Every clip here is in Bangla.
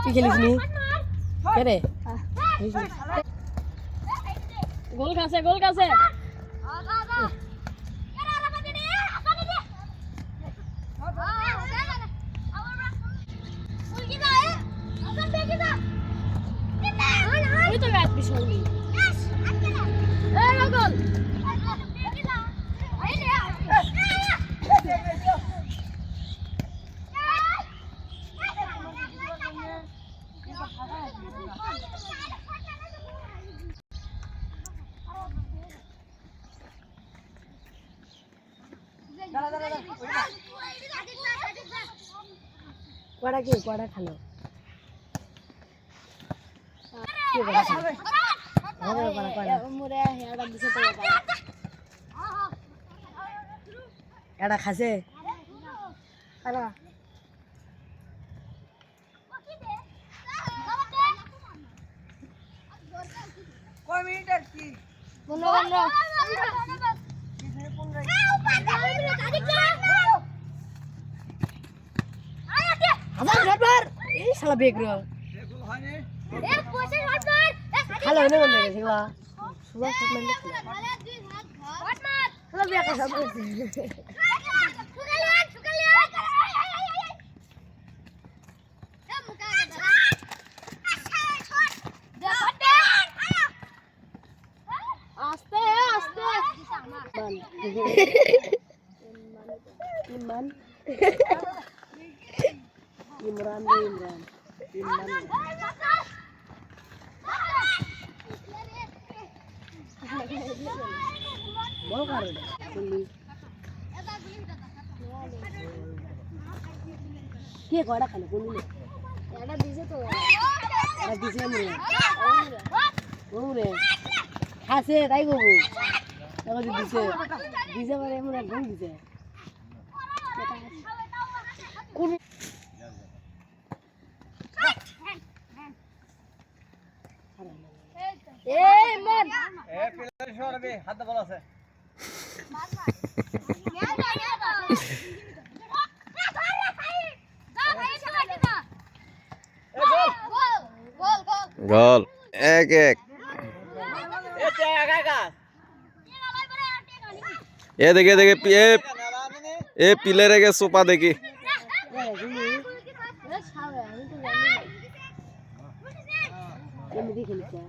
তুই খেলিস নি কে রে গোল কাছে গোল কাছে ওই তো ব্যাট পিছন এই গোল কড়া কি কড়া খালো কি কড়া খালো হবে কড়া কড়া মুরে হেডা দিছে তো এটা খাসে কড়া কয় মিনিট আর কি 15 হাজার শটবার এই শালা বেগরো হ্যালো নে বন্ধ গেছে গা সুবা শট মারলে হ্যালো বেকা শট করছে আস্তে আস্তে ইমরান ইমরান বল কারে বললি কে কয়টা খালে বললি এটা দিছে তো এটা দিছে মরে ওরে খাসে তাই গো এখন দিছে দিছে মানে মনে ঘুম দিছে কোন এই মন প্লেয়ার সরবে হাত বল আছে গোল 1-1 এ দেখে দেখে এ পিলারে গে সোপা দেখি এমনি খেলছে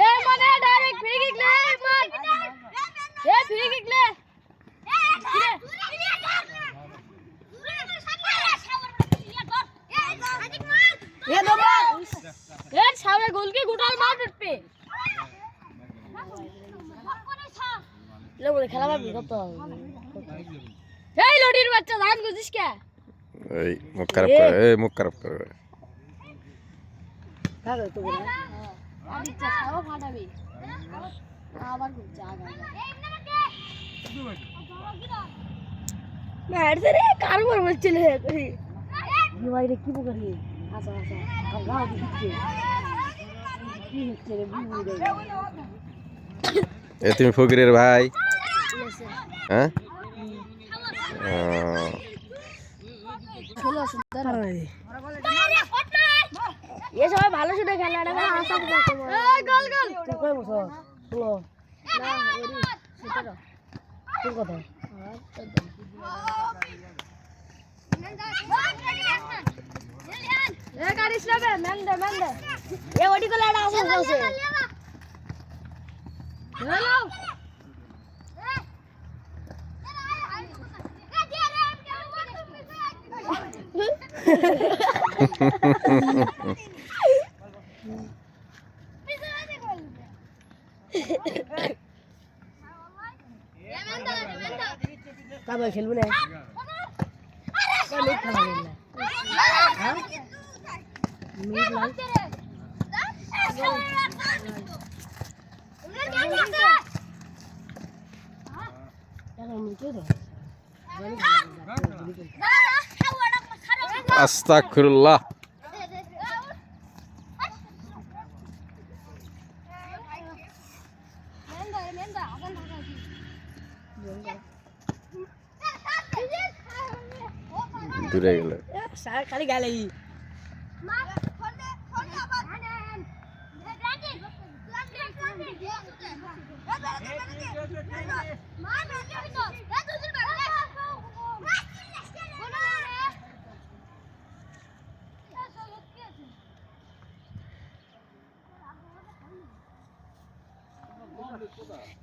এই মনে ডাইরেক্ট ফ্রি কিক লে মন এই ফ্রি কিক লে এ দবা এই সামনে গোল কি গুটাল মার উঠবে লে বলে খেলা পাবি কত এই লড়ির বাচ্চা ধান গুজিস কে এই মুখ খারাপ করে এই মুখ খারাপ করে কাগজ তো বলে আদিত্য ছাও ফাটাবি আবার গুজা আগা মারছে রে কার মর বলছিল হে করি ভাই রে কি বকরি আচ্ছা আচ্ছা আর গাও দিচ্ছে কি হচ্ছে রে বুবু রে এ তুমি ফকিরের ভাই হ্যাঁ ষোলো সুন্দর এ সবাই ভালো শুনে খেলে না আশা করতে এই গোল গোল তুই কই বসো শুনো না ওরি 17 তোর কথা এ কারিস না বে মেন্দে এ ওডি কলা এটা আছে আছে হ্যালো কাবা খেলবো না মিট খেলা না হ্যাঁ মিট লাগ এখন মিট তো আস্তাগফিরুল্লাহ দূরে গেল সার খালি গালে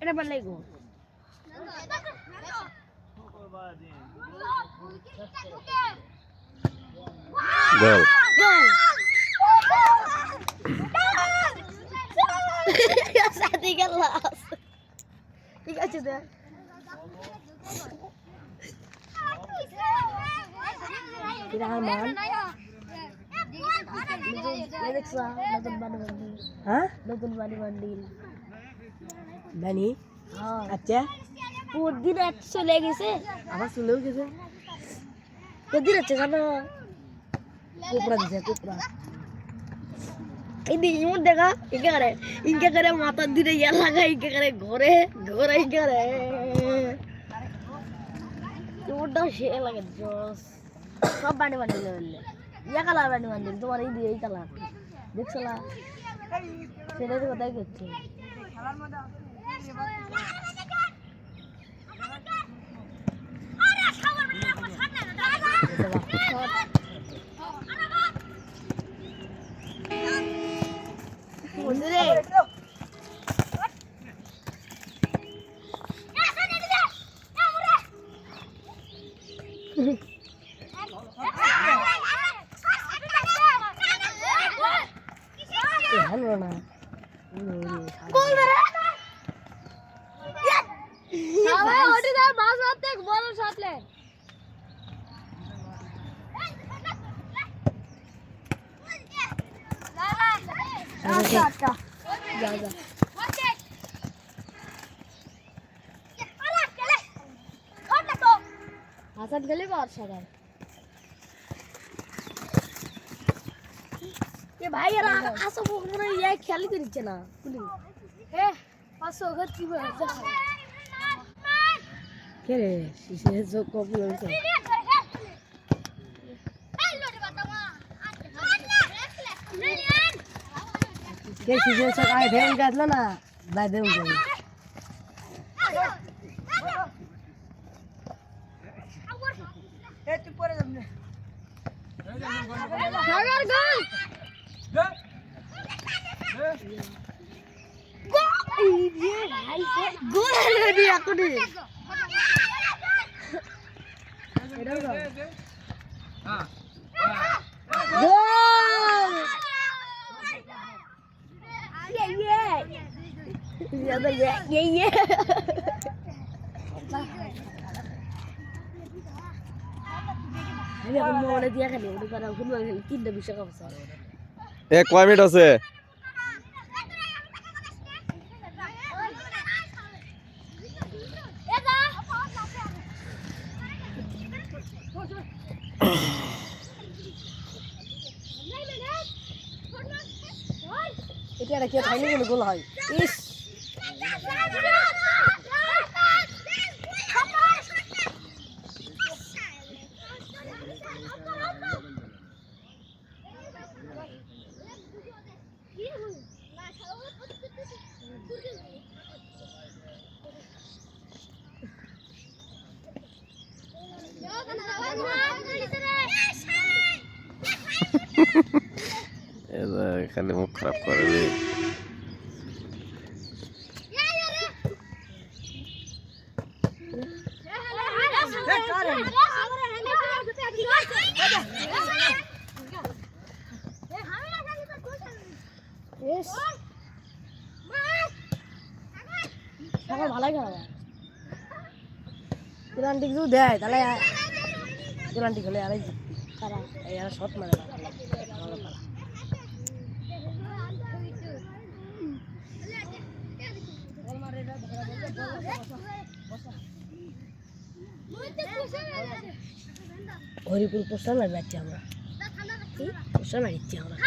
এটা বল লাগো গোল সাথে গেল ঠিক আছে দে Rahman দেখছা নতুন বাড়ি বান্ডিল হ্যাঁ নতুন বাড়ি বান্ডিল বানি আচ্ছা প্রতিদিন 100 লেগেছে আবার চলেও গেছে প্রতিদিন আছে জানো কোপড়া দিছে কোপড়া এই দিন দেখা ইনকে করে মাথা দিরে ইয়া লাগা ইনকে করে ঘরে ঘরে ইনকে করে ওটা সে লাগে জোস সব বানি বানি লেলে ইয়া কালার বানি বানি তোমার এই দিয়ে এই কালার দেখছলা সেটা তো কথাই করছে খেলার মধ্যে হাসান গেলে বাদশা ये भाई यार आसो बोल ये खेल के नीचे ना पुली ए पासो घर की में जा के रे शीशे जो कॉपी हो से के शीशे से काय ध्यान घातला ना बाय देऊन जाईल ए तू पोरे जमने सागर गोल गोल दिया aku nih गोल ये ini aku mau dia kan udah pada aku mau tidak bisa kau besar কয় মিনিট আছে এটা কি খাইলে কোন গোল হয় ইস খালি মুখ খারাপ করে রে ভালো খেলা কিরান্টিক যদি দেয় তাহলে কিরান্টিক হলে আর তারা এই শট মারে না ভালো খেলা হরিপুর পোস্টার মারি যাচ্ছি আমরা পোস্টার মারিচ্ছি আমরা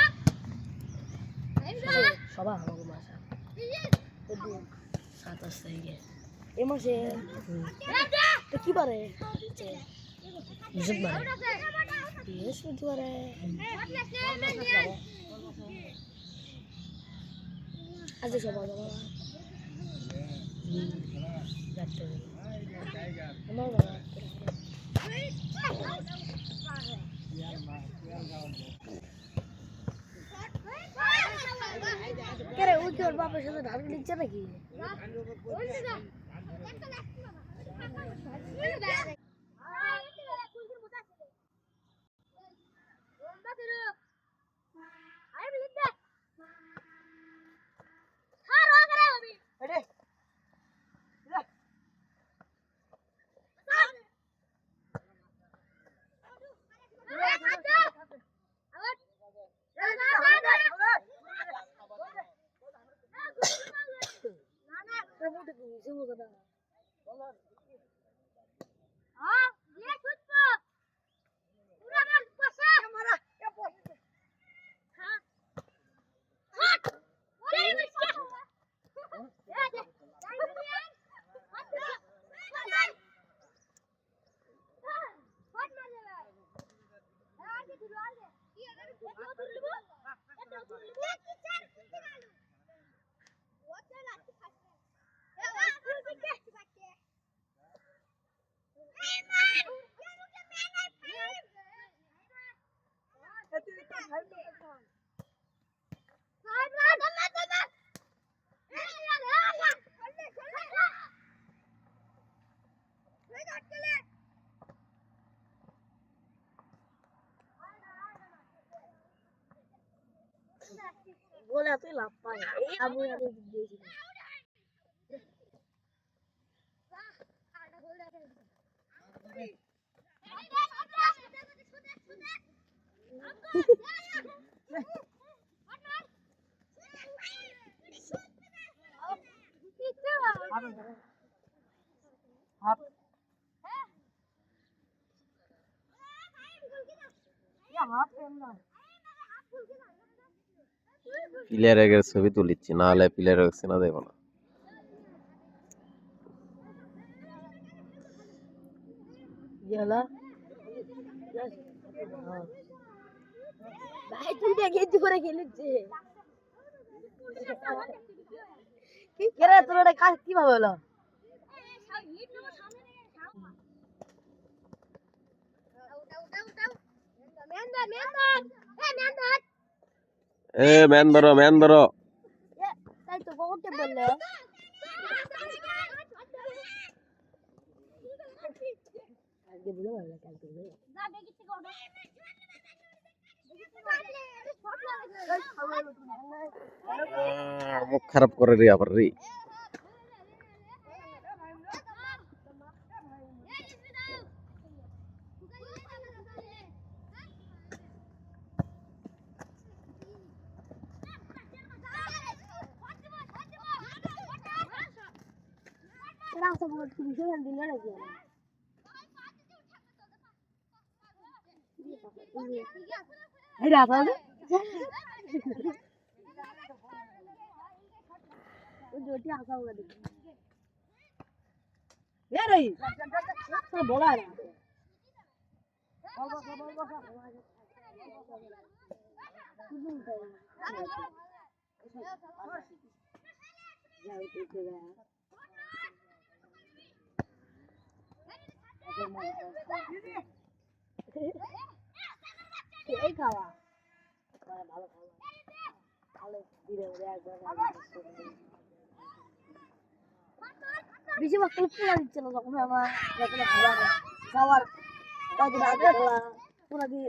সবাই আমাকে মাসা 27 তারিখে এ মাসে তো কি পারে বৃহস্পতিবারে বৃহস্পতিবারে আজকে সবাই বাবা আমার বাবা কেরে ওই তোর বাপের সাথে ধান নিচ্ছে নাকি বলে এতই লাভ পায় আমি দিয়েছিলাম প্লেয়ারের ছবি তুলিচ্ছি, না হলে প্লেয়ারের চেনা দেব না। ভাই তুই দেখে করে খেলেছে কেরা তোর ওটা কাজ কিভাবে হলো এ ম্যান ধরো, ম্যান ধরো। তাই তো কখন বললে আজকে বলে ভালো কালকে মুখ খারাপ করে রে আবার রে। রাস্তা বড় তুমি সব দিলে নাকি এই রাস্তা ওই জোটি আসা হোগা দেখি এ রই সব বড় আছে এই খাওয়া ভালো খাওয়া ভালো ধীরে ধীরে একবার বেশিরভাগ পুরা দিচ্ছে না যখন আমার যখন খাওয়ার কয়েকদিন আগে পুরা দিয়ে